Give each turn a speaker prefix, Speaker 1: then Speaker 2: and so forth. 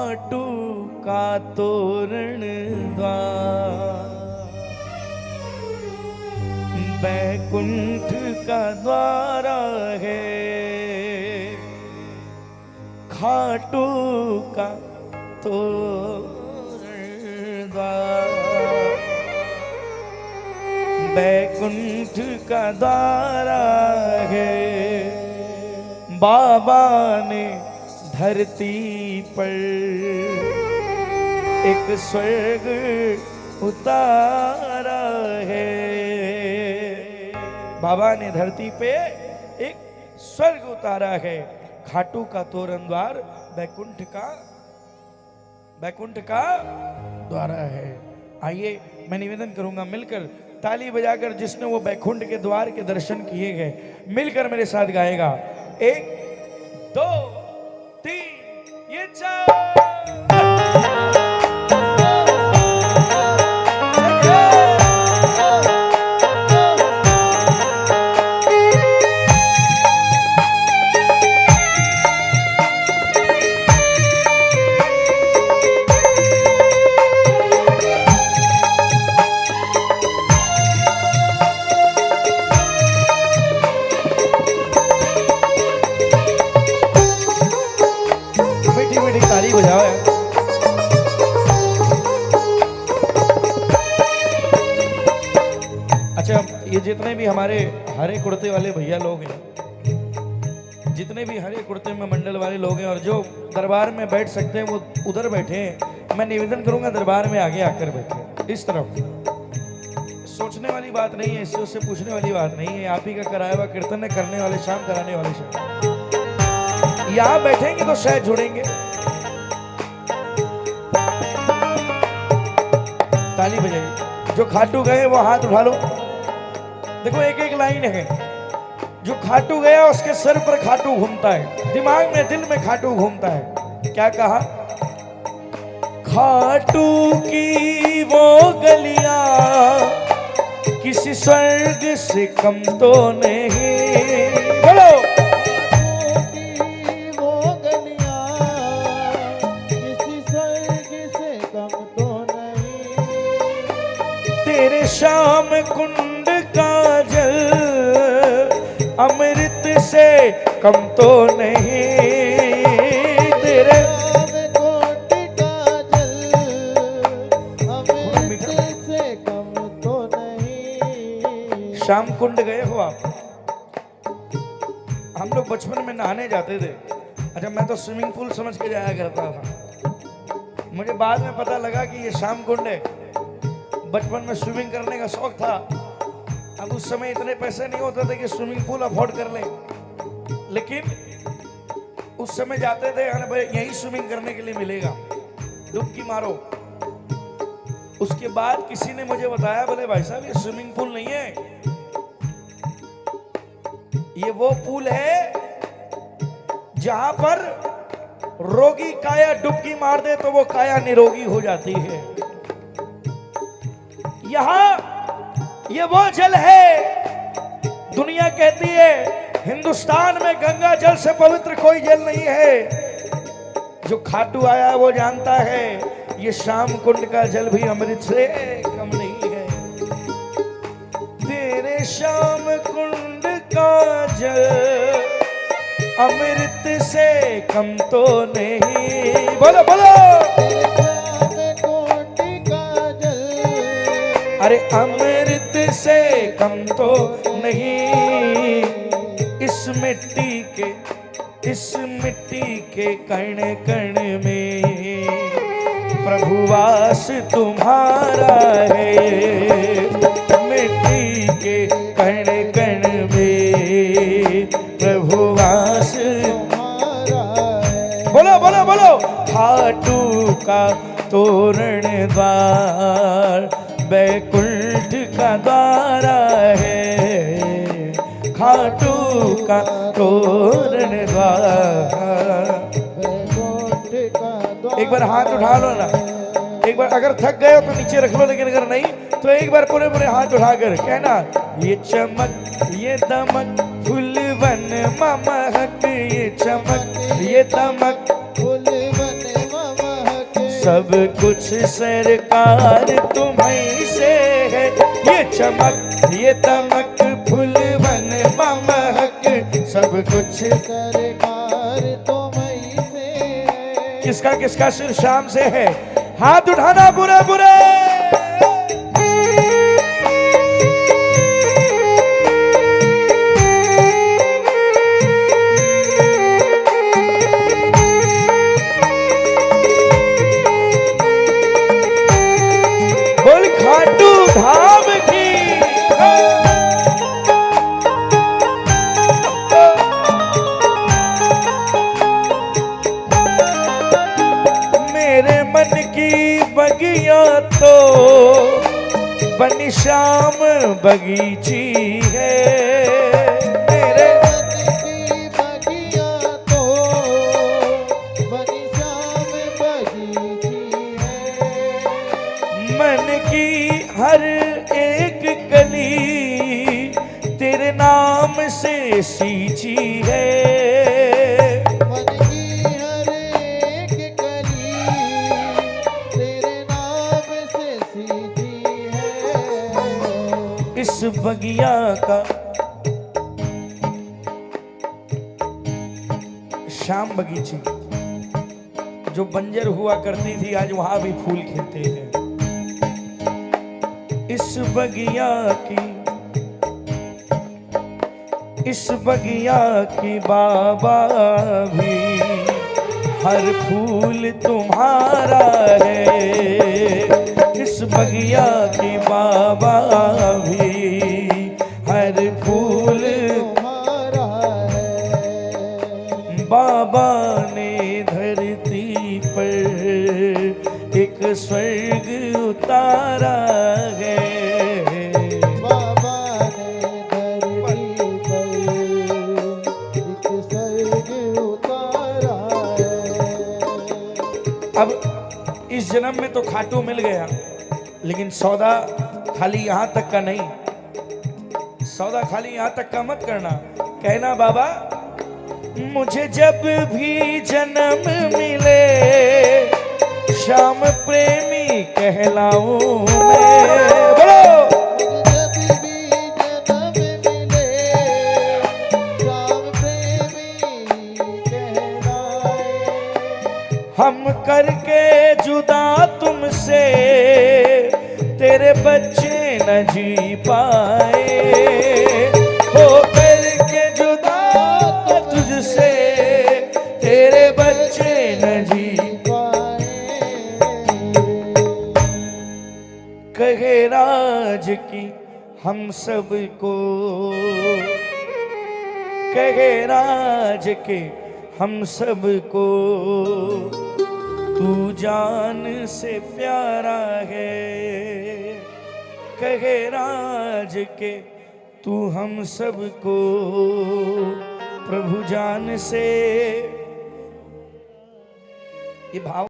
Speaker 1: खाटू का तोरण द्वार, बैकुंठ का द्वारा है, खाटू का तोरण द्वार, बैकुंठ का द्वारा है। बाबा ने धरती पर एक स्वर्ग उतारा है। बाबा ने धरती पे एक स्वर्ग उतारा है। खाटू का तोरण द्वार बैकुंठ का द्वारा है। आइए मैं निवेदन करूंगा मिलकर ताली बजाकर, जिसने वो बैकुंठ के द्वार के दर्शन किए गए, मिलकर मेरे साथ गाएगा। 1 2 3 ये 4। ताली बजाओ यार। अच्छा, ये जितने भी हमारे हरे कुर्ते वाले भैया लोग हैं, जितने भी हरे कुर्ते में मंडल वाले लोग हैं और जो दरबार में बैठ सकते हैं वो उधर बैठे हैं। मैं निवेदन करूंगा दरबार में आगे आकर बैठे इस तरफ। सोचने वाली बात नहीं है, इससे उससे पूछने वाली बात नहीं है। आप ही का कराया हुआ कीर्तन है, करने वाले शाम, कराने वाले शाम। यहाँ बैठेंगे तो शायद जुड़ेंगे। ताली बजाइए। जो खाटू गए वो हाथ उठा लो। देखो एक एक लाइन है। जो खाटू गया उसके सर पर खाटू घूमता है, दिमाग में दिल में खाटू घूमता है। क्या कहा? खाटू की वो गलियां किसी स्वर्ग से कम तो नहीं। बोलो। तेरे श्याम कुंड का जल अमृत से कम तो नहीं। तेरे श्याम कुंड का जल अमृत से कम तो नहीं। श्याम कुंड गए हो आप? हम लोग बचपन में नहाने जाते थे। अच्छा, मैं तो स्विमिंग पूल समझ के जाया करता था। मुझे बाद में पता लगा कि ये श्याम कुंड है। बचपन में स्विमिंग करने का शौक था। अब उस समय इतने पैसे नहीं होते थे कि स्विमिंग पूल अफोर्ड कर ले, लेकिन उस समय जाते थे, यही स्विमिंग करने के लिए मिलेगा, डुबकी मारो। उसके बाद किसी ने मुझे बताया, बोले भाई साहब ये स्विमिंग पूल नहीं है, ये वो पूल है जहां पर रोगी काया डुबकी मार दे तो वो काया निरोगी हो जाती है। यहां ये वो जल है, दुनिया कहती है हिंदुस्तान में गंगा जल से पवित्र कोई जल नहीं है। जो खाटू आया वो जानता है ये श्याम कुंड का जल भी अमृत से कम नहीं है। तेरे श्याम कुंड का जल अमृत से कम तो नहीं। बोलो बोलो। अरे अमृत से कम तो नहीं। इस मिट्टी के कण कण में प्रभु वास तुम्हारा है। मिट्टी के कण कण में प्रभु वास तुम्हारा है। बोलो बोलो बोलो। खाटू का तोरण द्वार बैकुंठ का द्वारा है। खाटू का तोरण द्वार। एक बार हाथ उठा लो ना। एक बार अगर थक गए हो तो नीचे रख लो, लेकिन अगर नहीं तो एक बार पूरे पूरे हाथ उठाकर कहना, ये चमक ये दमक फूलवन महक, ये चमक ये दमक फूलवन सब कुछ सरकार तुम्हीं से है, ये चमक ये दमक फूलवन महक, सब कुछ
Speaker 2: सरकार तुम्हीं से है।
Speaker 1: किसका किसका सिर शाम से है? हाथ उठाना बुरे बुरे। बोल खाटू धाम की मेरे मन की बगिया तो बनी श्याम बगीची है, मेरे
Speaker 2: मन की बगिया तो बनी श्याम बगीची है।
Speaker 1: मन की हर एक कली तेरे नाम से सींची है,
Speaker 2: मन की हर एक कली तेरे नाम से सीधी है।
Speaker 1: इस बगिया का श्याम बगीची जो बंजर हुआ करती थी आज वहां भी फूल खिलते हैं। इस बगिया की बाबा भी हर फूल तुम्हारा है, इस बगिया की बाबा भी हर फूल
Speaker 2: तुम्हारा है।
Speaker 1: बाबा ने धरती पर एक स्वर्ग उतारा है,
Speaker 2: बाबा ने धरती पर एक स्वर्ग उतारा है।
Speaker 1: अब इस जन्म में तो खाटू मिल गया, लेकिन सौदा खाली यहां तक का नहीं, सौदा खाली यहां तक का मत करना। कहना बाबा मुझे जब भी जन्म मिले श्याम प्रेमी कहलाऊं मैं। बोलो
Speaker 2: जब भी जन्म मिले श्याम प्रेमी कहलाए।
Speaker 1: हम करके जुदा तुमसे तेरे बच्चे न जी पाए, हो करके जुदा तुझसे तेरे बच्चे न जी कहे राज की हम सबको, कहे राज के हम सबको तू जान से प्यारा है, कहे राज के तू हम सबको प्रभु जान से। ये भाव